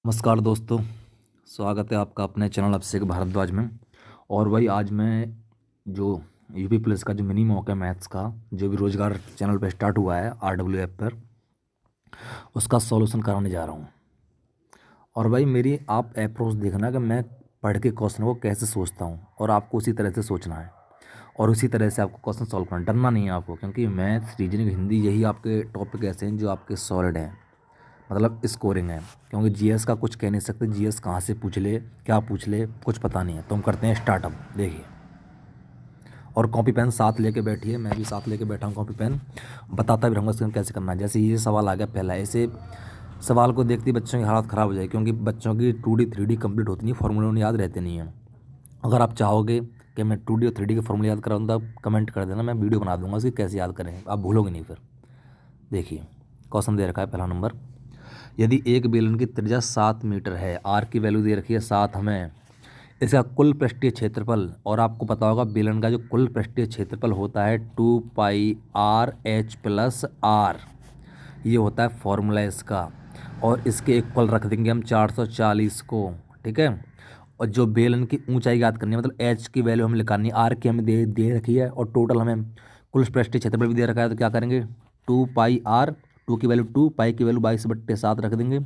नमस्कार दोस्तों। स्वागत है आपका अपने चैनल अभिषेक भारद्वाज में। और वही आज मैं जो यूपी पुलिस का जो मिनी मॉक है मैथ्स का, जो भी रोजगार चैनल पर स्टार्ट हुआ है RW ऐप पर, उसका सॉल्यूशन कराने जा रहा हूँ। और भाई मेरी आप अप्रोच देखना कि मैं पढ़ के क्वेश्चन को कैसे सोचता हूँ, और आपको उसी तरह से सोचना है और उसी तरह से आपको क्वेश्चन सॉल्व करना, डरना नहीं है आपको, क्योंकि मैथ्स, रीजनिंग, हिंदी यही आपके टॉपिक ऐसे हैं जो आपके सॉलिड हैं, मतलब स्कोरिंग है। क्योंकि जीएस का कुछ कह नहीं सकते, जीएस कहाँ से पूछ ले, क्या पूछ ले, कुछ पता नहीं है। तो हम करते हैं स्टार्टअप। देखिए, और कॉपी पेन साथ लेके बैठिए, मैं भी साथ लेके बैठा हूँ कॉपी पेन, बताता भी रहूँगा इसको कैसे करना है। जैसे ये सवाल आ गया पहला, ऐसे सवाल को देखते ही बच्चों की हालत ख़राब हो जाए, क्योंकि बच्चों की 2D 3D कंप्लीट होती नहीं, फॉर्मूले उन्हें याद रहते नहीं हैं। अगर आप चाहोगे कि मैं 2D और 3D के फॉर्मूले याद कराऊँ तो आप कमेंट कर देना, मैं वीडियो बना दूंगा उसकी कैसे याद करें, आप भूलोगे नहीं फिर। देखिए, क्वेश्चन दे रखा है पहला नंबर। यदि एक बेलन की त्रिज्या 7 मीटर है, आर की वैल्यू दे रखी है 7 हमें, इसका कुल पृष्ठीय क्षेत्रफल, और आपको पता होगा बेलन का जो कुल पृष्ठीय क्षेत्रफल होता है 2πr/h+r, ये होता है फॉर्मूला इसका। और इसके इक्वल रख देंगे हम 440 को, ठीक है। और जो बेलन की ऊंचाई याद करनी है, मतलब एच की वैल्यू हमें निकालनी है, आर की हमें दे दे रखी है, और टोटल हमें कुल पृष्ठीय क्षेत्रफल भी दे रखा है। तो क्या करेंगे, 2πr, टू की वैल्यू 2, पाई की वैल्यू 22/7 रख देंगे,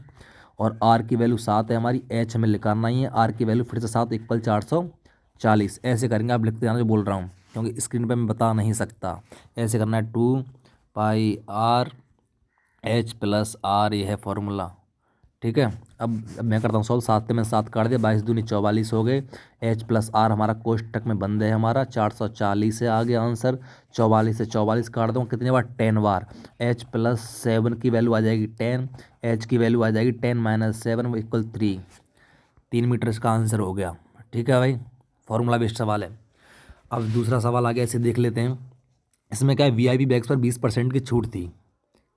और आर की वैल्यू 7 है हमारी, एच हमें निकालना ही है, आर की वैल्यू फिर से 7 इक्वल 440। ऐसे करेंगे, आप लिखते जाना जो बोल रहा हूँ, क्योंकि स्क्रीन पे मैं बता नहीं सकता। ऐसे करना है, 2πr/h+r, ये है फॉर्मूला, ठीक है। अब मैं करता हूँ सॉल्व। 7 में 7 काट दिया, 22 दूनी 44 हो गए। H+R हमारा कोष्टक में बंद है, हमारा 440 है, आ गया आंसर। 44 से 44 काट दूँ कितने बार, 10 बार। H+7 की वैल्यू आ जाएगी 10, H की वैल्यू आ जाएगी 10 - 7 इक्वल 3। 3 मीटर इसका आंसर हो गया, ठीक है भाई। फॉर्मूला बेस्ड सवाल है। अब दूसरा सवाल आ गया, इसे देख लेते हैं। इसमें क्या है, VIP बैग्स पर 20% की छूट थी।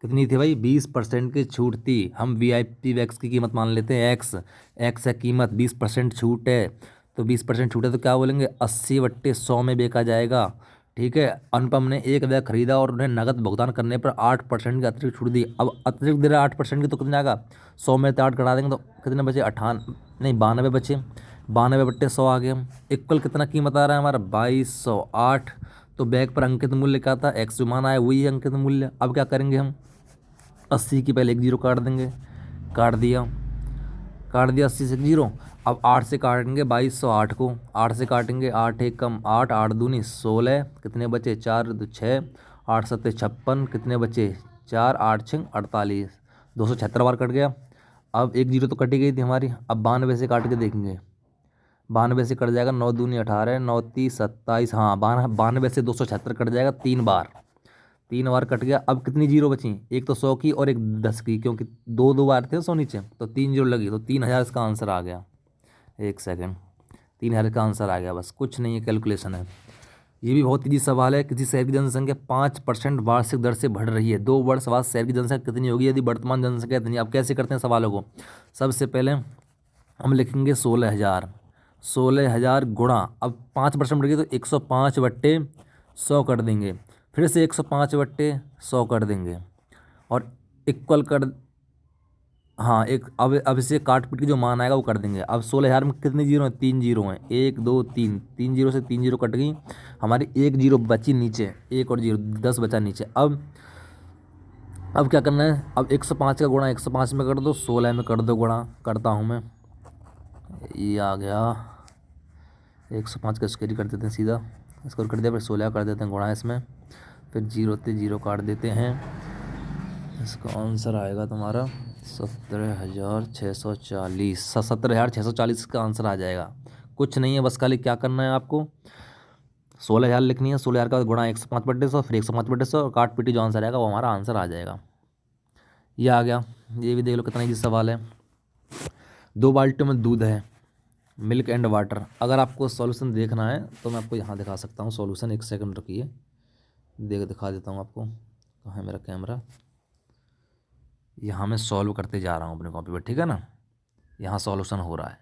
कितनी थी भाई, 20% की छूट थी। हम VIP बैग्स की कीमत मान लेते हैं एक्स है कीमत, 20% छूट है। तो 20% छूट है तो क्या बोलेंगे, 80/100 में बेचा जाएगा, ठीक है। अनुपम ने एक बैग खरीदा और उन्हें नगद भुगतान करने पर 8% की अतिरिक्त छूट दी। अब अतिरिक्त दे रहा है 8% की, तो कितना आएगा, 100 में से 8 घटा देंगे तो कितने बचे, 98 नहीं 92 बचे। 92/100 आ गए हम। इक्वल कितना कीमत आ रहा है हमारा, 2208। तो बैग पर अंकित मूल्य क्या था, एक्स जो मान आया वही अंकित मूल्य। अब क्या करेंगे हम, 80 की पहले एक जीरो काट देंगे, काट दिया, काट दिया 80 से एक जीरो। अब 8 से काटेंगे 2208 को, 8 से काटेंगे, 8 एक कम 8, 8 दूनी 16, कितने बचे, 4 2 6, 8 7 56, कितने बचे 4, 8 6 48, 276 बार कट गया। अब एक जीरो तो कटी गई थी हमारी। अब 92 से काट के देखेंगे, 92 से कट जाएगा, 9 दूनी 18, 9 30 27, हाँ 92 से 276 कट जाएगा 3 बार। 3 बार कट गया। अब कितनी जीरो बची, एक तो 100 की और एक 10 की, क्योंकि दो दो बार थे 100 नीचे, तो 3 जीरो लगी, तो 3000 इसका आंसर आ गया। एक सेकंड, 3000 का आंसर आ गया, बस कुछ नहीं है, कैलकुलेशन है। ये भी बहुत इजी सवाल है। किसी शहर की जनसंख्या 5% वार्षिक दर से बढ़ रही है, 2 वर्ष बाद शहर की जनसंख्या कितनी होगी यदि वर्तमान जनसंख्या इतनी। अब कैसे करते हैं सवालों को, सबसे पहले हम लिखेंगे 16,000, 16,000 गुणा, अब 5% बढ़ गई तो 105/100 कर देंगे, फिर से 105/100 कर देंगे, और इक्वल कर, हाँ एक, अब इसे काट पीट के जो मान आएगा वो कर देंगे। अब 16,000 में कितने जीरो हैं, 3 जीरो हैं, 1 2 3, 3 जीरो से 3 जीरो कट गई हमारी, एक जीरो बची नीचे, एक और जीरो, 10 बचा नीचे। अब क्या करना है, अब 105 का गुणा 105 में कर दो, 16 में कर दो गुणा, करता हूँ मैं, ये आ गया। 105 का स्क्वायर कर देते हैं सीधा, स्क्वायर कर दिया, फिर 16 कर देते हैं गुणा इसमें, फिर जीरो से जीरो काट देते हैं। इसका आंसर आएगा तुम्हारा 17,640, 17,640 का आंसर आ जाएगा। कुछ नहीं है, बस खाली क्या करना है आपको, 16,000 लिखनी है, 16,000 का गुणा 105/100, फिर 105/100 और काट पीटी जो आंसर आएगा वो हमारा आंसर आ जाएगा। ये आ गया। ये भी देख लो कितना इजी सवाल है। 2 बाल्टियों में दूध है, मिल्क एंड वाटर। अगर आपको सॉल्यूशन देखना है तो मैं आपको यहाँ दिखा सकता हूँ सॉल्यूशन, एक सेकंड रुकिए, दिखा देता हूँ आपको। कहाँ है मेरा कैमरा, यहाँ मैं सॉल्व करते जा रहा हूँ अपने कॉपी पर, ठीक है ना। यहाँ सॉल्यूशन हो रहा है,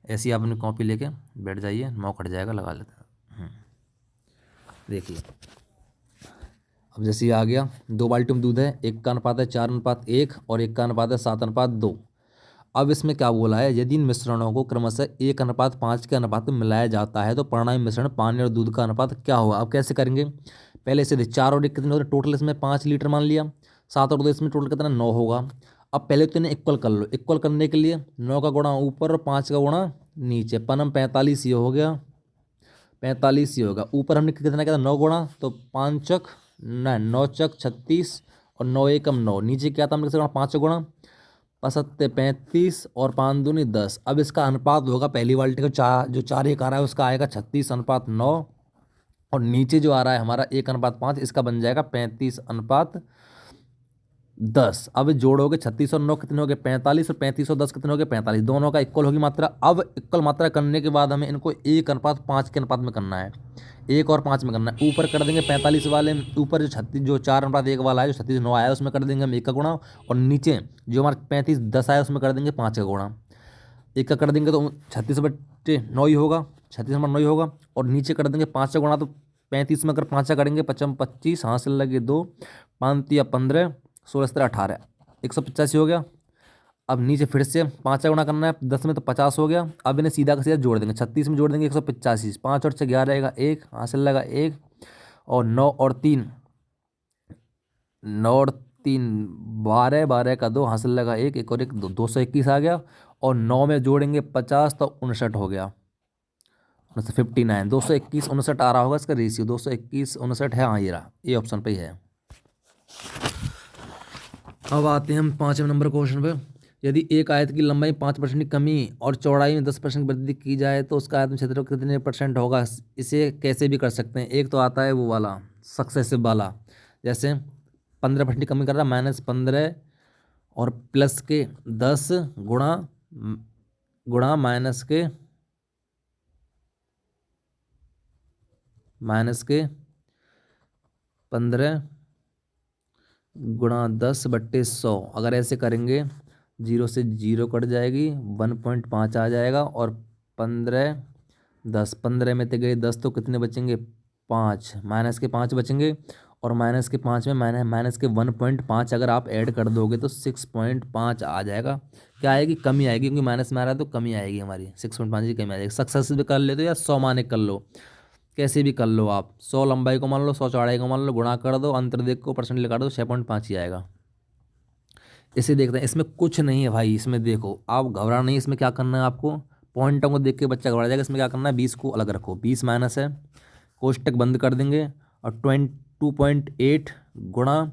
ऐसे ही आप अपनी कॉपी लेके बैठ जाइए, मौका हट जाएगा, लगा लेते हैं। देखिए, अब जैसे ये आ गया, 2 बाल्टी में दूध है, एक का अनुपात है 4:1 और एक का अनुपात है 7:2। अब इसमें क्या बोला है, यदि इन मिश्रणों को क्रमशः 1:5 के अनुपात में मिलाया जाता है तो परिणामी मिश्रण पानी और दूध का अनुपात क्या होगा। अब कैसे करेंगे, पहले से 4 और 1 कितने होते, टोटल इसमें 5 लीटर मान लिया, 7 और 2 इसमें टोटल कितना 9 होगा। अब पहले तो इन्हें इक्वल कर लो, इक्वल करने के लिए 9 का गुणा ऊपर और 5 का गुणा नीचे, पनम 45 ये हो गया, 45 ये होगा। ऊपर हमने कितना किया था 9 गुणा, तो 5 चक न 9 चक 36 और 9 एकम 9, नीचे क्या था हमने कितना 5 गुणा 35 और 5 दूनी 10। अब इसका अनुपात होगा पहली बाल्टी का जो 4 1 आ रहा है उसका आएगा 36:9, और नीचे जो आ रहा है हमारा 1:5 इसका बन जाएगा 35:10। अब जोड़ोगे 36 और 9 कितने हो गए 45, और 35 और 10 कितने हो गए 45, दोनों का इक्वल होगी मात्रा। अब इक्वल मात्रा करने के बाद हमें इनको 1:5 के अनुपात में करना है, 1 और 5 में करना है। ऊपर कर देंगे 45 वाले, ऊपर जो 4:1 वाला है जो 36:9 आया उसमें कर देंगे हम 1 का गुणा, और नीचे जो हमारा 35:10 आया उसमें कर देंगे 5 का गुणा। 1 का कर देंगे तो 36/9 ही होगा, 36/9 ही होगा, और नीचे कर देंगे 5 का गुणा, तो 35 में अगर 5 का करेंगे 55 25 हासिल लगे 2 5 या 15 16 17 18 185 हो गया। अब नीचे फिर से 5 का गुणा करना है 10 में तो 50 हो गया। अब इन्हें सीधा का सीधा जोड़ देंगे, 36 में जोड़ देंगे 185, 5 और 6 11 रहेगा 1 हासिल लगा 1, और 9 और 3 9 और 3 12 12 का 2 हासिल लगा 1 1 और 1 2 221 आ गया, और 9 में जोड़ेंगे 50 तो 59 हो गया, 59 221 59 आ रहा होगा इसका रेशियो 221 59 है। हाँ ये रहा, ये ऑप्शन पे ही है। अब आते हैं हम 5वें नंबर क्वेश्चन पे। यदि एक आयत की लंबाई 5% की कमी और चौड़ाई में 10% वृद्धि की जाए तो उसका आयतन क्षेत्र कितने % होगा। इसे कैसे भी कर सकते हैं, एक तो आता है वो वाला सक्सेसिव वाला, जैसे 15% की कमी कर रहा है -15 और प्लस के 10 गुणा माइनस के 15 गुणा 10/100। अगर ऐसे करेंगे 0 से 0 कट जाएगी, 1.5 आ जाएगा, और 15 10 15 में तो गए 10 तो कितने बचेंगे 5, माइनस के 5 बचेंगे, और माइनस के 5 में माइनस के 1.5 अगर आप ऐड कर दोगे तो 6.5 आ जाएगा। क्या आएगी, कमी आएगी, क्योंकि माइनस में आ रहा है तो कमी आएगी हमारी, 6.5 की कमी आ जाएगी। सक्सेस भी कर लेते हो या 100 माने कर लो, कैसे भी कर लो आप, 100 लंबाई को मान लो 100 चौड़ाई को मान लो, गुणा कर दो, अंतर देख को परसेंट लगा दो, 6.5 ही आएगा। इसे देखते हैं, इसमें कुछ नहीं है भाई, इसमें देखो आप घबरा नहीं, इसमें क्या करना है आपको, पॉइंटों को देख के बच्चा घबरा जाएगा। इसमें क्या करना है, 20 को अलग रखो, 20 माइनस है, कोष्टक बंद कर देंगे, और 22.8 गुणा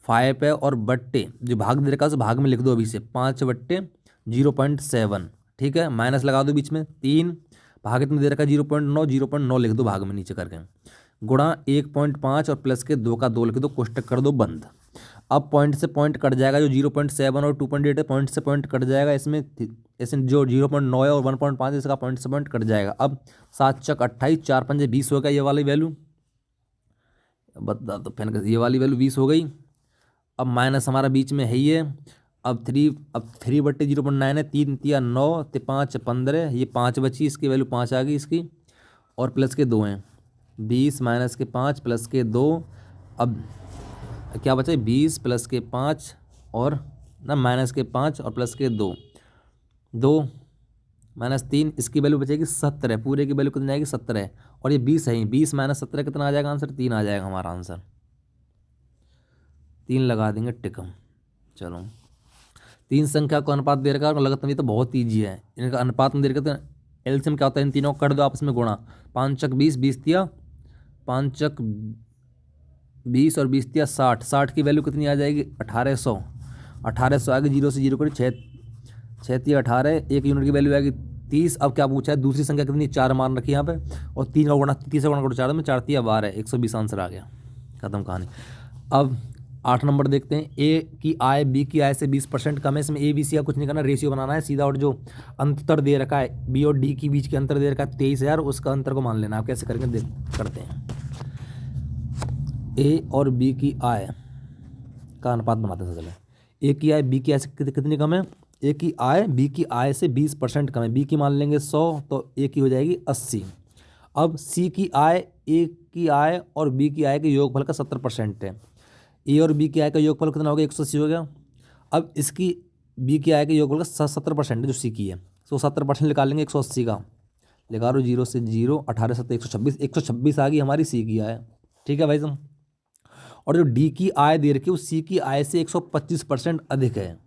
5 है, और बट्टे जो भाग दे रखा है उस भाग में लिख दो अभी से 5/0.7, ठीक है, माइनस लगा दो बीच में 3, भाग में दे रखा है 0.9 लिख दो भाग में नीचे करके, गुणा 1.5 और प्लस के 2 का 2 लिख दो, कोष्टक कर दो बंद। अब पॉइंट से पॉइंट कट जाएगा, जो 0.7 और 2.8 है पॉइंट से पॉइंट कट जाएगा, इसमें जो 0.9 है और 1.5 इसका पॉइंट से पॉइंट कट जाएगा। अब 7 चक 28 4 पंजे 20 हो गया, ये वाली वैल्यू बता दो, फिर ये वाली वैल्यू 20 हो गई। अब माइनस हमारा बीच में है ही है, अब 3/0.9 है, 3 तिया 9 ते 5 15, ये 5 बची, इसकी वैल्यू 5 आ गई इसकी, और प्लस के 2 हैं 20 माइनस के 5 प्लस के 2, अब क्या बचा 20 प्लस के 5 और ना माइनस के 5 और प्लस के 2 माइनस 3, इसकी वैल्यू बचेगी 17, पूरे की वैल्यू कितनी आएगी 17, और ये 20 है, 20 माइनस 17 कितना आ जाएगा आंसर, 3 आ जाएगा हमारा आंसर, 3 लगा देंगे टिकम। चलो 3 संख्या को अनुपात दे रखा है, लगता है तो बहुत ईजी है, इनका अनुपात में दे रखा है, एलसीएम क्या होता है, इन तीनों को कर दो आपस में गुणा, 5 चक 20 20 तिया 5 चक 20 और 20 तिया 60, 60 की वैल्यू कितनी आ जाएगी 1800 आ गई, 0 से 0 करी 6 तिया 18, 1 यूनिट की वैल्यू आएगी 30। अब क्या पूछा है, दूसरी संख्या कितनी 4 मान रखी है यहाँ पे, और 3 का गुणा 30 का गुणा करो 4 में, 4 तिया 12 120 आंसर आ गया, खत्म कहानी। अब 8 नंबर देखते हैं, ए की आय बी की आय से 20% कम है, इसमें ए बी सी का कुछ नहीं करना, रेशियो बनाना है सीधा, और जो अंतर दे रखा है बी और डी के बीच के अंतर दे रखा है 23,000, उसका अंतर को मान लेना। आप कैसे करेंगे करते हैं, ए और बी की आय का अनुपात बनाते हैं। चलो ए की आय बी की आय से कितनी कम है, ए की आय बी की आय से 20% कम है, बी की मान लेंगे 100 तो ए की हो जाएगी 80। अब सी की आय ए की आय और बी की आय के योगफल का 70% है, ए और बी की आय का योगफल कितना हो गया 180 हो गया। अब इसकी बी की आय के योगफल का 70% जो सी की है, तो 70% निकालेंगे 180 का, लगा लो 0 से 0, 18 7 126, 126 आ गई हमारी सी की आय। ठीक है भाई साहब। और जो डी की आय दे रखी है वो सी की आय से 125% अधिक है।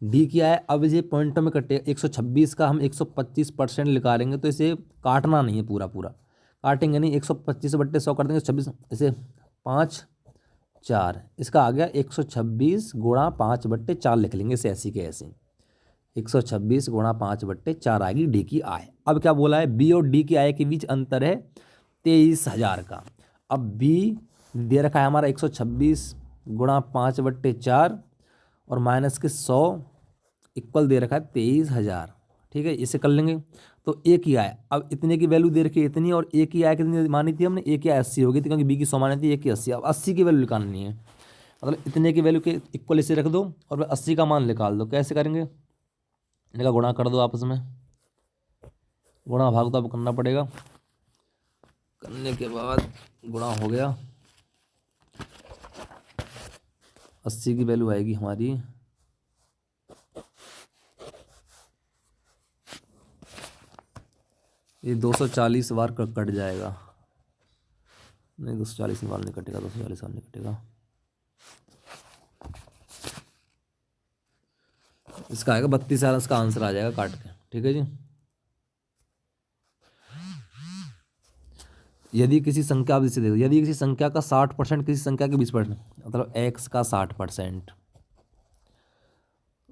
डी की आय अब ये पॉइंटों में कटे, 126 का हम 125% निकालेंगे, तो इसे काटना नहीं है पूरा पूरा, काटेंगे नहीं, 125/100 कर देंगे 26, इसे 5 4, इसका आ गया 126 गुणा 5/4 लिख लेंगे इसे ऐसी के ऐसे, 126 गुणा 5/4 आएगी डी की आय। अब क्या बोला है, बी और डी की आय के बीच अंतर है 23,000 का। अब बी दे रखा है हमारा 126 गुणा 5/4 और माइनस के 100 इक्वल दे रखा है 23,000। ठीक है, इसे कर लेंगे। तो ए की आय, अब इतने की वैल्यू दे रखी है इतनी, और ए की आय कितनी मानी थी हमने, ए की आय 80 हो गई थी क्योंकि बी की 100 मानी थी, ए की 80। अब 80 की वैल्यू निकालनी है, मतलब इतने की वैल्यू के इक्वल इसे रख दो और 80 का मान निकाल दो। कैसे करेंगे, इनका गुणा कर दो आपस में, गुणा भाग तो अब करना पड़ेगा, करने के बाद गुणा हो गया, 80 की वैल्यू आएगी हमारी, ये 240 बार कट जाएगा, नहीं 240 बार नहीं कटेगा, 240 बार नहीं कटेगा, इसका आएगा 32,000, इसका आंसर आ जाएगा काट के। ठीक है जी। यदि किसी संख्या, आप इसे देखो, यदि किसी संख्या का 60% किसी संख्या के 20%, मतलब x का 60%,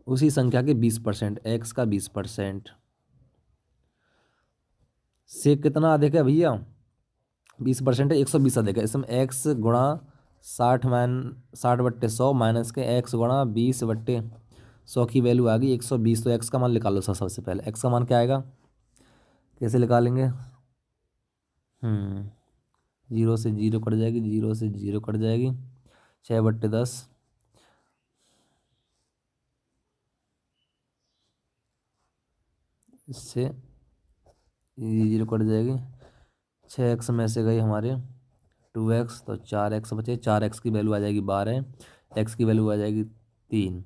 उसी संख्या के 20%, x का 20% से कितना अधिक है भैया, 20% है, 120 अधिक है। इसमें x गुणा 60/100 माइनस के x गुणा 20/100 की वैल्यू आ गई 120। तो x का मान निकालो सबसे पहले, x का मान क्या आएगा, कैसे निकालेंगे, 0 से 0 कट जाएगी, 0 से 0 कट जाएगी, 6/10, इससे 0 कट जाएगी, 6x में से गई हमारे 2x, तो 4x बचे, 4x की वैल्यू आ जाएगी 12, x की वैल्यू आ जाएगी 3,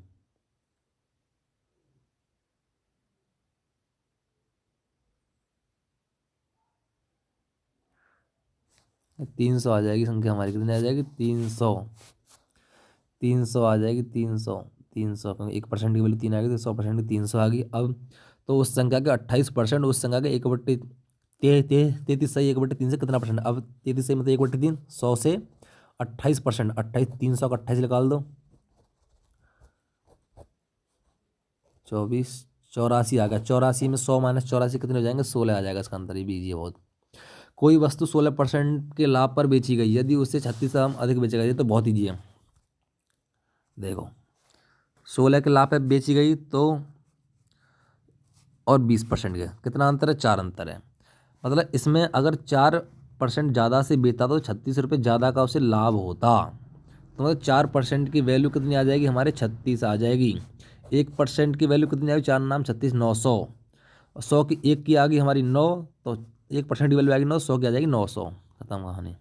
300 आ जाएगी संख्या हमारी, कितनी आ जाएगी, 300, 300 आ जाएगी, 300, 300 क्योंकि 1% की वैल्यू 3 आ गई, तो 100% की 300 आ गई। अब तो उस संख्या के 28%, उस संख्या के 1/33 सही, 1/3 से कितना परसेंट, अब 33 सही मतलब 1/3, 100 से 28%, 28, 300 का 28 निकाल दो, 24, 84 आ गया, 84 में 100 माइनस 84 कितने हो जाएंगे, 16 आ जाएगा इसका अंतर, ये भी इजी है बहुत। कोई वस्तु 16% के लाभ पर बेची गई, यदि उससे 36 से अधिक बेचा गया, ये तो बहुत ईजी है। देखो 16 के लाभ पे बेची गई तो, और 20% के कितना अंतर है, 4 अंतर है। मतलब इसमें अगर 4% ज़्यादा से बेचता तो 36 रुपये ज़्यादा का उसे लाभ होता, तो मतलब 4% की वैल्यू कितनी आ जाएगी हमारे, 36 आ जाएगी। 1% की वैल्यू कितनी आएगी, 4 नाम 36, 900, और 100 की, एक की आ गई हमारी 9, तो 1% की वैल्यू आएगी 9, 100 की आ जाएगी 900, खत्म कहानी।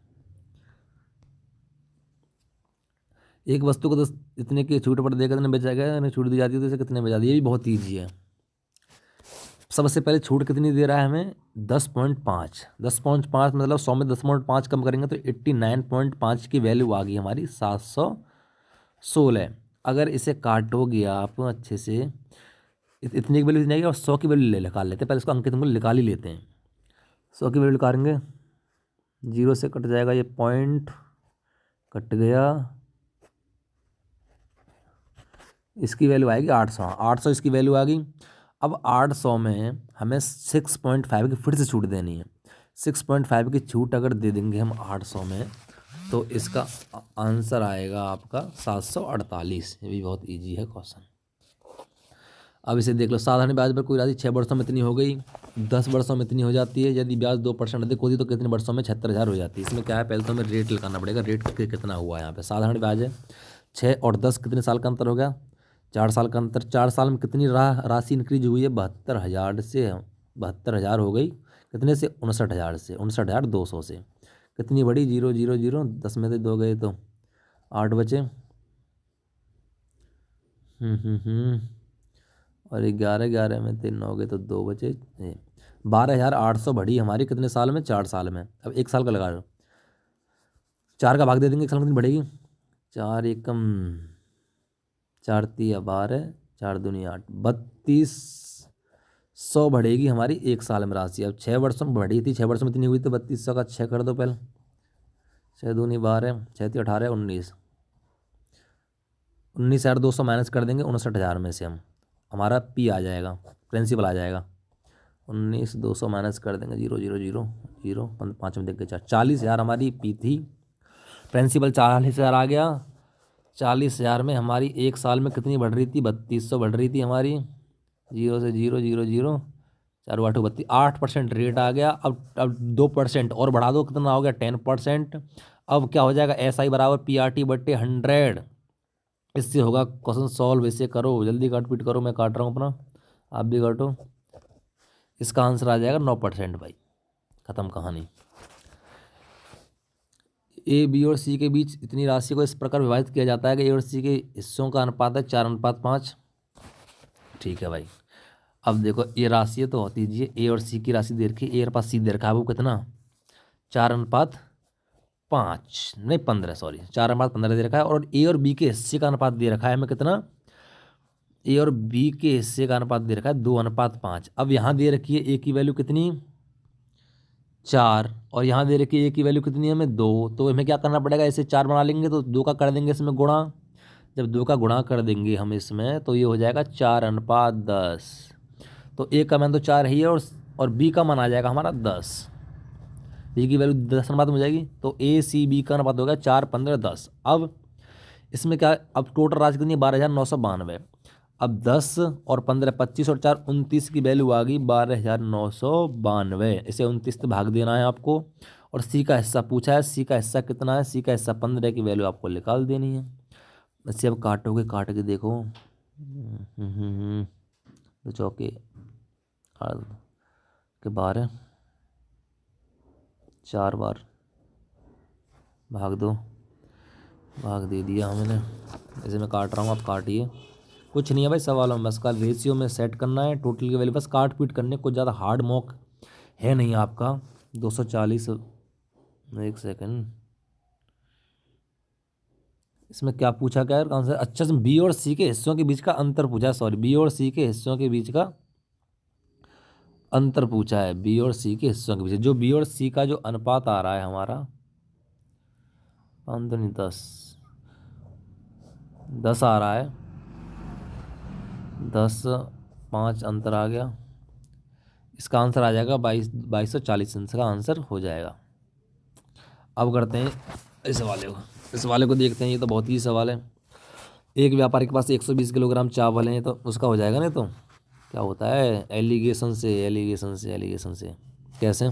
एक वस्तु को तो इतने की छूट पर देकर इतने बेचा गया, छूट दी जाती है तो इसे कितने बेचा दिया, ये भी बहुत ईजी है। सबसे पहले छूट कितनी दे रहा है हमें, 10.5, 10.5 मतलब 100 में 10.5 कम करेंगे तो 89.5 की वैल्यू आ गई हमारी 716। अगर इसे काटोगे आप अच्छे से, इतने की वैल्यू नहीं आएगी, और 100 की वैल्यू निकाल लेते हैं, पहले इसको अंक तुमको निकाल ही लेते हैं। 100 की वैल्यू निकालेंगे, 0 से कट जाएगा, ये पॉइंट कट गया, इसकी वैल्यू आएगी 800, 800 इसकी वैल्यू आ गई। अब 800 में हमें 6.5 की फिर से छूट देनी है, 6.5 की छूट अगर दे देंगे हम 800 में, तो इसका आंसर आएगा आपका 748। ये भी बहुत इजी है क्वेश्चन। अब इसे देख लो, साधारण ब्याज पर कोई राशि 6 वर्षों में इतनी हो गई, 10 वर्षों में इतनी हो जाती है, यदि ब्याज 2% अधिक होती तो कितने वर्षों में 76,000 हो जाती है। इसमें क्या है, पहले तो हमें रेट लगाना पड़ेगा, रेट कितना हुआ है यहाँ पे। साधारण ब्याज है 6 और 10, कितने साल का अंतर हो गया, 4 साल का अंतर। 4 साल में कितनी राशि इंक्रीज हुई है, 72,000 से 72,000 हो गई, कितने से, 59,000 से, 59,200 से। कितनी बड़ी, 0 0 0, 10 में से 2 गए तो 8 बचे। और 11 11 में 3 हो गए तो 2 बचे। 12,800 बढ़ी हमारी कितने साल में? 4 साल में। अब 1 साल का लगा लो, 4 का भाग दे देंगे 1 साल में कितनी बढ़ेगी? 4 एकम 4 तिया 12, 4 दूनी 8, 3200 बढ़ेगी हमारी 1 साल में राशि। अब 6 वर्षों में बढ़ी थी, 6 वर्षों में इतनी हुई तो 3200 का 6 कर दो पहले। 6 दूनी 12, 6 तिया 18, 19,200 माइनस कर देंगे 59,000 में से हम, हमारा पी आ जाएगा, प्रिंसिपल आ जाएगा। 19,200 माइनस कर देंगे 0,0,0,0, 5 में देख के 4, 40,000 हमारी पी थी। प्रिंसिपल 40,000 आ गया। 40,000 में हमारी 1 साल में कितनी बढ़ रही थी? 3200 बढ़ रही थी हमारी। 0 से 0,0,0, 4 8 32, 8% रेट आ गया। अब 2% और बढ़ा दो, कितना हो गया? 10%। अब क्या हो जाएगा? SI बराबर PRT बट्टे 100। इससे होगा क्वेश्चन सॉल्व। इसे करो, जल्दी काट पीट करो, मैं काट रहा हूँ अपना, आप भी काटो। इसका आंसर आ जाएगा 9% भाई, खत्म कहानी। ए बी और सी के बीच इतनी राशि को इस प्रकार विभाजित किया जाता है कि ए और सी के हिस्सों का अनुपात है 4:5। ठीक है भाई। अब देखो ये राशि है तो दीजिए, ए और सी की राशि दे रखी है, ए और पास सी दे रखा है, वो कितना? 4:5 नहीं 15, सॉरी 4:15 दे रखा है। और ए और बी के हिस्से का अनुपात दे रखा है हमें कितना? ए और बी के हिस्से का अनुपात दे रखा है 2:5। अब यहाँ दे रखी है ए की वैल्यू कितनी? 4, और यहाँ दे रखी है ए की वैल्यू कितनी है हमें? 2। तो हमें क्या करना पड़ेगा? ऐसे 4 बना लेंगे तो 2 का कर देंगे इसमें गुणा। जब 2 का गुणा कर देंगे हम इसमें तो ये हो जाएगा 4:10। तो ए का मान तो 4 ही है, और बी का मान आ जाएगा हमारा 10। बी की वैल्यू 10 अनुपात में हो जाएगी, तो ए सी बी का अनुपात होगा 4 15 10। अब इसमें क्या? अब टोटल राशि कितनी है? 12,992। अब 10 और 15 25 और 4 29 की वैल्यू आ गई 12,992। इसे 29 से भाग देना है आपको। और सी का हिस्सा पूछा है, सी का हिस्सा कितना है? सी का हिस्सा 15 की वैल्यू आपको निकाल देनी है। इसे अब काटोगे, काट के देखो। तो चौके 8 के 12, 4 बार भाग दो, भाग दे दिया हमने। इसे मैं काट रहा हूँ, आप काटिए। कुछ नहीं है भाई सवालों में, बस का रेशियो में सेट करना है, टोटल की वैल्यू बस काट पीट करने, कुछ ज़्यादा हार्ड मॉक है नहीं आपका। 240, 1 सेकेंड, इसमें क्या पूछा क्या है आंसर? अच्छा, बी और सी के हिस्सों के बीच का अंतर पूछा है, सॉरी बी और सी के हिस्सों के बीच का अंतर पूछा है। बी और सी के हिस्सों के बीच जो बी और सी का जो अनुपात आ रहा है हमारा 5 दूनी 10, 10 आ रहा है। 10 5 अंतर आ गया। इसका आंसर आ जाएगा 2240। इसका आंसर हो जाएगा। अब करते हैं इस वाले को देखते हैं। ये तो बहुत ही सवाल है। एक व्यापारी के पास 120 किलोग्राम चावल है, तो उसका हो जाएगा नहीं तो क्या होता है? एलिगेशन से कैसे?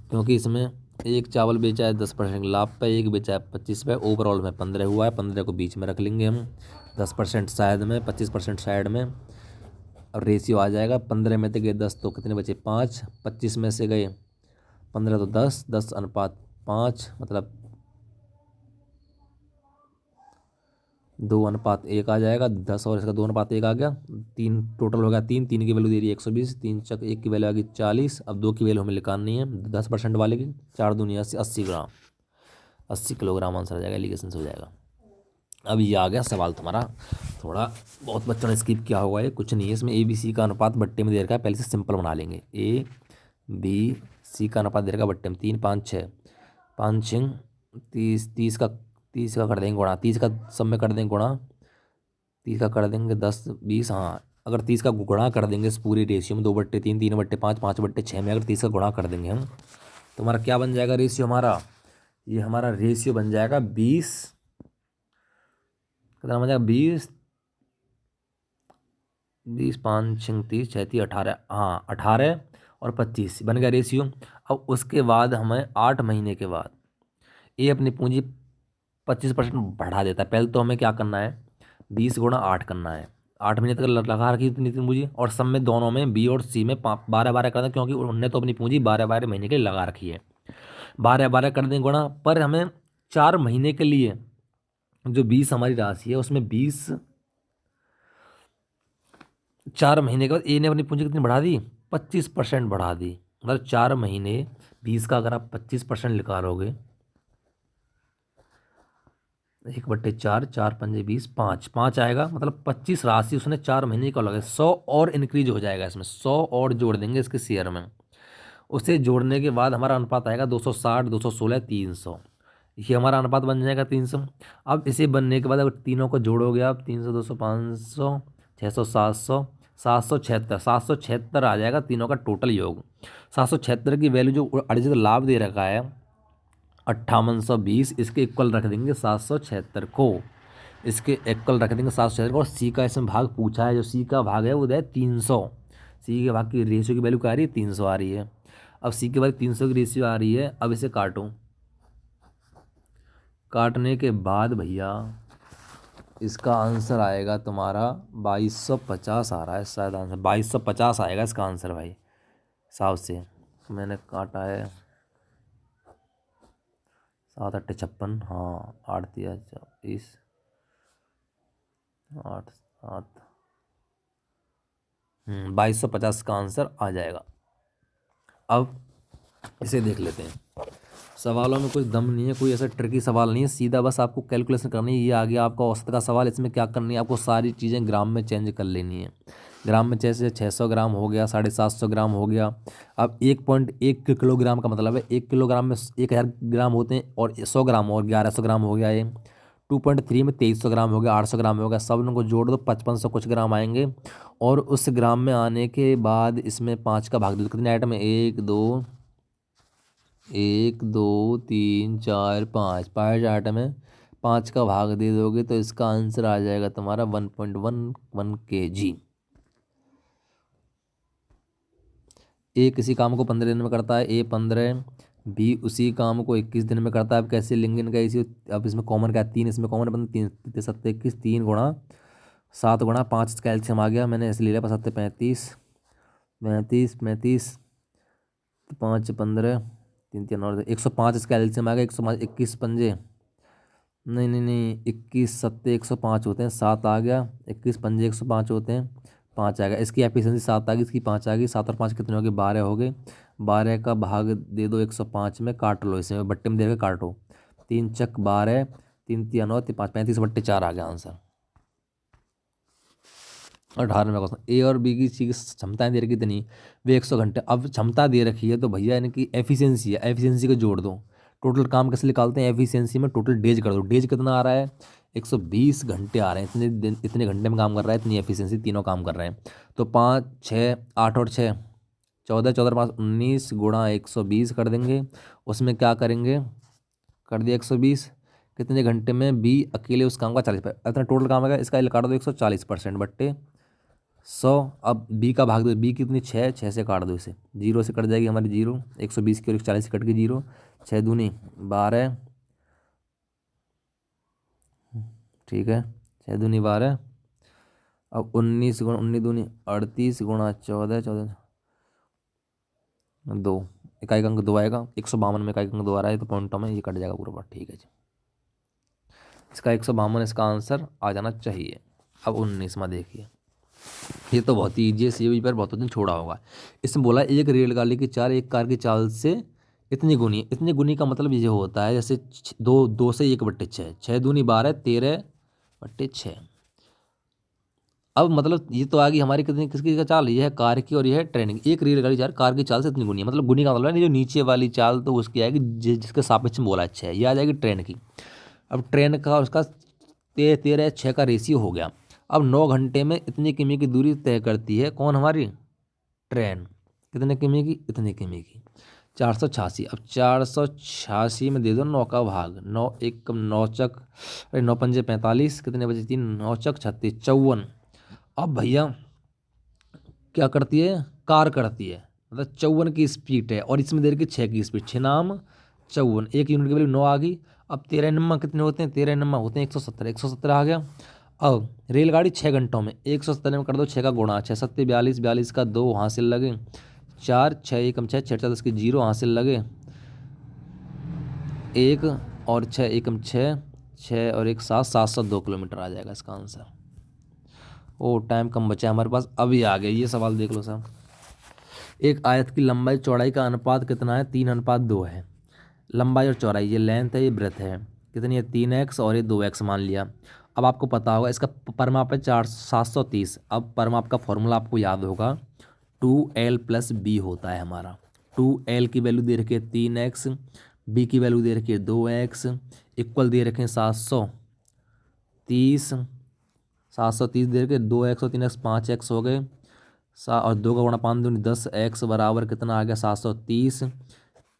क्योंकि इसमें एक चावल बेचा है 10% लाभ पे, एक बेचा है 25 पे, ओवरऑल में 15 हुआ है। 15 को बीच में रख लेंगे हम, 10% शायद में, 25% साइड में। और रेशियो आ जाएगा 15 में से गए 10 तो कितने बचे? 5। 25 में से गए 15 तो 10, 10:5 मतलब 2:1 आ जाएगा। 10 और इसका 2:1 आ गया, 3 टोटल हो गया। 3 3 की वैल्यू दे रही है 120, 3 चक 1 की वैल्यू आ गई 40। अब 2 की वैल्यू हमें निकालनी है 10% वाले की। 4 दूनी 80, 80 ग्राम, 80 किलोग्राम आंसर आ जाएगा, एलिगेशन से हो जाएगा। अब ये आ गया सवाल तुम्हारा, थोड़ा बहुत बच्चों ने स्किप किया हुआ है, कुछ नहीं है इसमें। ए बी सी का अनुपात बट्टे में दे रखा है, पहले से सिंपल बना लेंगे। ए बी सी का अनुपात दे रखा है बट्टे में, 3 5 6, 5 6 30, 30 का कर देंगे गुणा, 30 का सब में कर देंगे गुणा, 30 का कर देंगे 10 20। हाँ, अगर 30 का गुणा कर देंगे इस पूरी रेशियो में, 2/3, 3/5, 5/6 में अगर 30 का गुणा कर देंगे हम, तो हमारा क्या बन जाएगा रेशियो हमारा? ये हमारा रेशियो बन जाएगा 20, कितना बन जाएगा? 20 20 5 6 30 36 18, हाँ 18 और 25 बन गया रेशियो। अब उसके बाद हमें 8 महीने के बाद ये अपनी पूंजी 25% बढ़ा देता है। पहले तो हमें क्या करना है? 20 × 8 करना है। 8 महीने तक लगा रखी इतनी पूंजी, और सब में दोनों में बी और सी में 12 करना है, क्योंकि उन्होंने तो अपनी पूंजी 12 महीने के लिए लगा रखी है। 12 कर दें गुणा, पर हमें 4 महीने के लिए जो 20 हमारी राशि है उसमें 20 4 महीने के बाद ए ने अपनी पूंजी कितनी बढ़ा दी, 25% बढ़ा दी। मतलब 4 महीने 20 का अगर आप 25% निकालोगे, 1/4, 4×5 20, 5 आएगा। मतलब 25 राशि उसने 4 महीने का लगे, 100 और इंक्रीज हो जाएगा इसमें, 100 और जोड़ देंगे इसके शेयर में। उसे जोड़ने के बाद हमारा अनुपात आएगा 260, 216, 300। ये हमारा अनुपात बन जाएगा 300। अब इसे बनने के बाद अगर तीनों को जोड़ोगे आप, 300, 200, 500, 600, 700, 776, 776 आ जाएगा तीनों का टोटल योग। 776 की वैल्यू जो अर्जित लाभ दे रखा है 5820, इसके इक्वल रख देंगे 776 को, इसके इक्वल रख देंगे 776 को। और सी का इसमें भाग पूछा है, जो सी का भाग है वो है 300। सी के भाग की रेशियो की वैल्यू क्या आ रही है, 300 आ रही है। अब सी के बाद 300 की रेशियो आ रही है। अब इसे काटो, काटने के बाद भैया इसका आंसर आएगा तुम्हारा 2250 आ रहा है शायद आंसर, 2250 आएगा इसका आंसर भाई साहब से। मैंने काटा है 7 8 56, हाँ 8 3 24, 8 7, 2250 का आंसर आ जाएगा। अब इसे देख लेते हैं। सवालों में कुछ दम नहीं है, कोई ऐसा ट्रिकी सवाल नहीं है, सीधा बस आपको कैलकुलेशन करनी है। ये आ गया आपका औसत का सवाल। इसमें क्या करनी है, आपको सारी चीज़ें ग्राम में चेंज कर लेनी है। ग्राम में जैसे 600 ग्राम हो गया, 750 ग्राम हो गया। अब 1.1 किलोग्राम का मतलब है 1 किलोग्राम में 1000 ग्राम होते हैं, और 100 ग्राम और 1100 ग्राम हो गया। ये 2.3 में 2300 ग्राम हो गया, 800 ग्राम हो गया। सब उनको जोड़ दो, 5500 कुछ ग्राम आएंगे। और उस ग्राम में आने के बाद इसमें 5 का भाग दो, कितने आइटम है, 1 2 3 4 5, 5 आइटम है। 5 का भाग दे दोगे तो इसका आंसर आ जाएगा तुम्हारा 1.11 kg। ए किसी काम को 15 दिन में करता है, ए 15, बी उसी काम को 21 दिन में करता है। अब कैसे लेंगे इनका इसी, अब इसमें कॉमन क्या है, 3 इसमें कॉमन है, 3 7 21, 3 गुणा 7 गुणा 5 इसका एलसीएम आ गया, मैंने ऐसे ले लिया 7 35, 35 35, 5 15, 3 3 और 105 इसका एलसीएम आ गया। 105, 21 पंजे, नहीं नहीं नहीं, 21 सत्ते 105 होते हैं, 7 आ गया। 21 पंजे 105 होते हैं, 5 आ गया। इसकी एफिशिएंसी 7 आ गई, इसकी 5 आ गई। 7 और 5 कितने हो गए, 12 हो गए। 12 का भाग दे दो 105 में, काट लो इसे, बट्टे में दे के काटो। 3 चक 12, 3 3 9, 5 35/4 आ गया आंसर। 18वें क्वेश्चन, ए और बी की क्षमताएं दे रखी कितनी, वे 100 घंटे। अब क्षमता दे रखी है तो भैया इनकी एफिशिएंसी है, एफिशिएंसी को जोड़ दो। टोटल काम कैसे निकालते हैं, एफिशिएंसी में टोटल डेज कर दो। डेज कितना आ रहा है, 120 घंटे आ रहे हैं, इतने दिन इतने घंटे में काम कर रहा है, इतनी एफिशिएंसी, तीनों काम कर रहे हैं। तो 5 6 8 और 6 14, 14 5 19 गुणा 120 कर देंगे। उसमें क्या करेंगे, कर दिया 120, कितने घंटे में, बी अकेले उस काम का 40, इतना टोटल काम है इसका, काट दो 140% बट्टे 100। अब बी का भाग दो, बी कितनी 6, 6 से काट दो इसे, 0 से कट जाएगी हमारी 0, 120 की और 140 से कट गई 0, 6 दूनी 12, ठीक है, 6 दूनी 12। अब 19 गुणा 19 दूनी 38 गुणा 14, 14 2, इकाई अंक 2 आएगा। 152 में इकाई अंक 2 आ रहा है, तो पॉइंटों में ये कट जाएगा पूरा बात, ठीक है जी। इसका 152 इसका आंसर आ जाना चाहिए। अब 19वां देखिए, ये तो बहुत ही ईजी है, सी पर बहुत दिन छोड़ा होगा। इसमें बोला एक रेलगाड़ी की चाल एक कार की चाल से इतनी गुनी, इतनी गुनी का मतलब ये होता है जैसे 2 से 1/6, 6 दूनी 12, 13/6। अब मतलब ये तो आ गई हमारी कितनी, किसकी का चाल, ये है कार की और ये है ट्रेन की। एक रेलगाड़ी चाल कार की चाल से इतनी गुनी है, मतलब गुनी का मतलब है जो नीचे वाली चाल तो उसकी आएगी जिसके सापेक्ष में बोला 6, ये आ जाएगी ट्रेन की। अब ट्रेन का उसका 13:6 का रेशियो हो गया। अब 9 घंटे में इतनी किमी की दूरी तय करती है कौन, हमारी ट्रेन। कितने किमी की, इतनी किमी की, 486। अब 486 में दे दो 9 का भाग, 9 1 9 चक, अरे 9 पंजे 45, कितने बचे 3, 9 चक 36, 54। अब भैया क्या करती है, कार करती है, मतलब 54 की स्पीड है, और इसमें दे रखी 6 की स्पीड, 6 नाम 54, एक यूनिट की वैल्यू 9 आ गई। अब 13 नंबर कितने होते हैं, 13 नंबर होते हैं 170, 170 आ गया। अब रेलगाड़ी 6 घंटों में, 170 में कर दो 6 का गुणा, 6 7 42, 42 का 2 हासिल लगे, 4 6 1 6 6 10 की 0 हासिल लगे, 1 और 6 1 6, 6 और 1 7, 702 किलोमीटर आ जाएगा इसका आंसर। ओ टाइम कम बचा है हमारे पास, अभी आ गया ये सवाल, देख लो साहब। एक आयत की लंबाई चौड़ाई का अनुपात कितना है? 3:2 है। लंबाई और चौड़ाई, ये लेंथ है ये ब्रेथ है, कितनी है? 3x और ये 2x मान लिया। अब आपको पता होगा इसका परमाप है 730। अब परमाप का फॉर्मूला आपको याद होगा, 2l+b होता है हमारा। 2l की वैल्यू दे रखी है 3x, b की वैल्यू दे रखी है 2x, इक्वल दे रखे हैं 730। 730 दे रखे 2x और 3x 5x हो गए, और 2 का गुणा 5 दूनी 10x बराबर कितना आ गया? 730।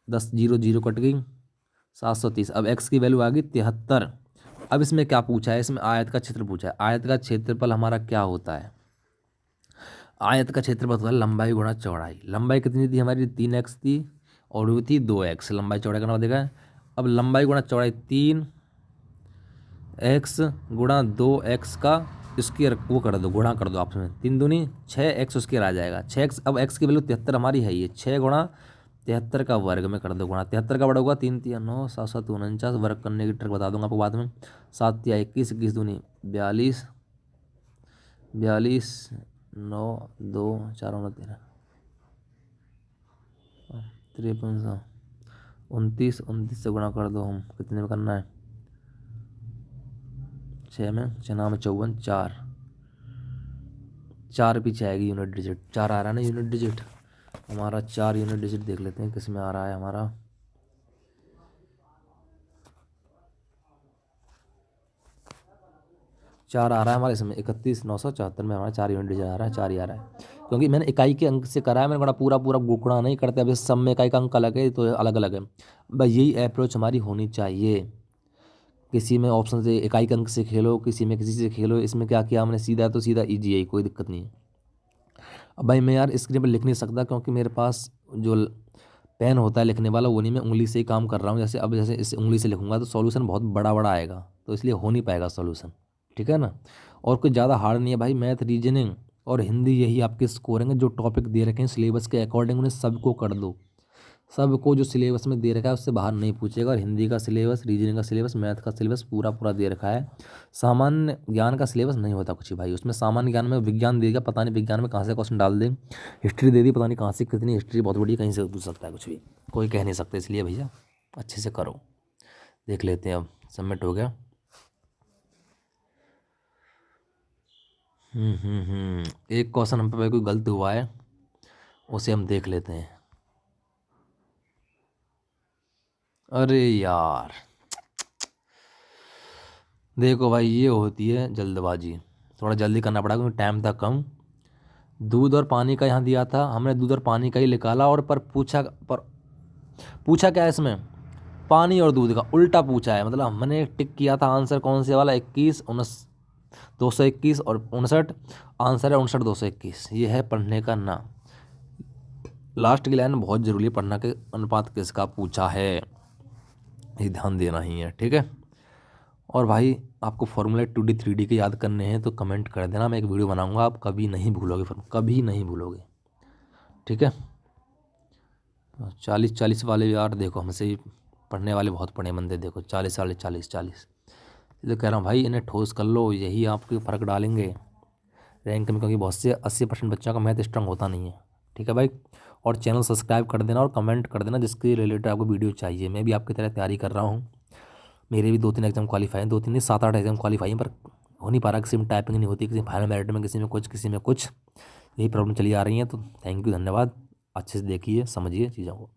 10 0 0 कट गई, 730। अब x की वैल्यू आ गई 73। अब इसमें क्या पूछा है? इसमें आयत का क्षेत्र पूछा है। आयत का क्षेत्रफल हमारा क्या होता है? आयत का क्षेत्रफल होता है लंबाई गुणा चौड़ाई। लंबाई कितनी थी हमारी? 3x थी, और वो थी 2x। लंबाई चौड़ाई करना देगा। अब लंबाई गुणा चौड़ाई 3x गुणा 2x का स्क्वायर, वो कर दो, गुणा कर दो आपस में। 3 दूनी 6x स्क्वायर आ जाएगा। 6x, अब x की वैल्यू 73 हमारी है, ये 6 गुणा 73 का वर्ग में कर दो गुणा। 73 का वर्ग होगा 3 3 9, 7 7 49। वर्ग करने की ट्रिक बता दूंगा आपको बाद में। 7 या 21, 21 दूनी 42, 42 9 2 4 9 13 53 29, 29 से गुणा कर दो हम, कितने में करना है? 6 में, 6 9 में 54, 4 पीछे आएगी यूनिट डिजिट, 4 आ रहा है ना यूनिट डिजिट हमारा। 4 यूनिट डिजिट देख लेते हैं किस में आ रहा है हमारा। 4 आ रहा है हमारे इसमें, 31,974 में हमारा 4 यूनिट डिजिट आ रहा है, 4 ही आ रहा है। क्योंकि मैंने इकाई के अंक से करा है, मैंने गुणा पूरा पूरा गुणा नहीं करते। अब सब में इकाई का अंक अलग है तो अलग अलग है। बस यही अप्रोच हमारी होनी चाहिए। किसी में ऑप्शन से इकाई के अंक से खेलो, किसी में किसी से खेलो। इसमें क्या किया हमने? सीधा तो सीधा ईजी है, कोई दिक्कत नहीं है। अब भाई मैं यार स्क्रीन पर लिख नहीं सकता, क्योंकि मेरे पास जो पेन होता है लिखने वाला वो नहीं, मैं उंगली से ही काम कर रहा हूँ। जैसे अब जैसे इस उंगली से लिखूंगा तो सॉल्यूशन बहुत बड़ा बड़ा आएगा, तो इसलिए हो नहीं पाएगा सॉल्यूशन, ठीक है ना। और कुछ ज़्यादा हार्ड नहीं है भाई। मैथ, रीजनिंग और हिंदी यही आपके स्कोर हैं। जो टॉपिक दे रखे हैं सिलेबस के अकॉर्डिंग उन्हें सबको कर दो। सबको जो सिलेबस में दे रखा है उससे बाहर नहीं पूछेगा। और हिंदी का सिलेबस, रीजनिंग का सिलेबस, मैथ का सिलेबस पूरा पूरा दे रखा है। सामान्य ज्ञान का सिलेबस नहीं होता कुछ भाई। उसमें सामान्य ज्ञान में विज्ञान देगा, पता नहीं विज्ञान में कहाँ से क्वेश्चन डाल दे। हिस्ट्री दे दी, पता नहीं कहाँ से, कितनी हिस्ट्री बहुत बड़ी, कहीं से पूछ सकता है कुछ भी, कोई कह नहीं सकता। इसलिए भैया अच्छे से करो। देख लेते हैं, अब सबमिट हो गया। एक क्वेश्चन हम पे कोई गलत हुआ है, उसे हम देख लेते हैं। अरे यार देखो भाई, ये होती है जल्दबाजी। थोड़ा जल्दी करना पड़ा क्योंकि टाइम था कम। दूध और पानी का यहाँ दिया था, हमने दूध और पानी का ही निकाला। और पर पूछा क्या है इसमें? पानी और दूध का उल्टा पूछा है। मतलब हमने टिक किया था आंसर कौन से वाला, 21 221 और 59। आंसर है 59 221। ये है पढ़ने का ना। लास्ट की लाइन बहुत जरूरी है, पढ़ना के अनुपात किसका पूछा है, ये ध्यान देना ही है, ठीक है। और भाई आपको फॉर्मूला 2D 3D के याद करने हैं तो कमेंट कर देना, मैं एक वीडियो बनाऊंगा, आप कभी नहीं भूलोगे, कभी नहीं भूलोगे, ठीक है। 40 वाले यार देखो, हमसे ही पढ़ने वाले बहुत पढ़े बंदे देखो, 40 40 40। इसलिए कह रहा हूँ भाई इन्हें ठोस कर लो, यही आपके फ़र्क डालेंगे रैंक में। क्योंकि बहुत से 80% बच्चों का मैथ स्ट्रांग होता नहीं है, ठीक है भाई। और चैनल सब्सक्राइब कर देना और कमेंट कर देना जिसके रिलेटेड आपको वीडियो चाहिए। मैं भी आपकी तरह तैयारी कर रहा हूँ। मेरे भी 2-3 एग्जाम क्वालिफाई हैं, 2-3 नहीं 7-8 एग्जाम क्वालिफाई हैं, पर हो नहीं पा रहा। किसी में टाइपिंग नहीं होती, किसी में फाइनल मेरिट में, किसी में कुछ, किसी में कुछ। यही प्रॉब्लम चली आ रही है। तो थैंक यू, धन्यवाद। अच्छे से देखिए, समझिए चीज़ों को।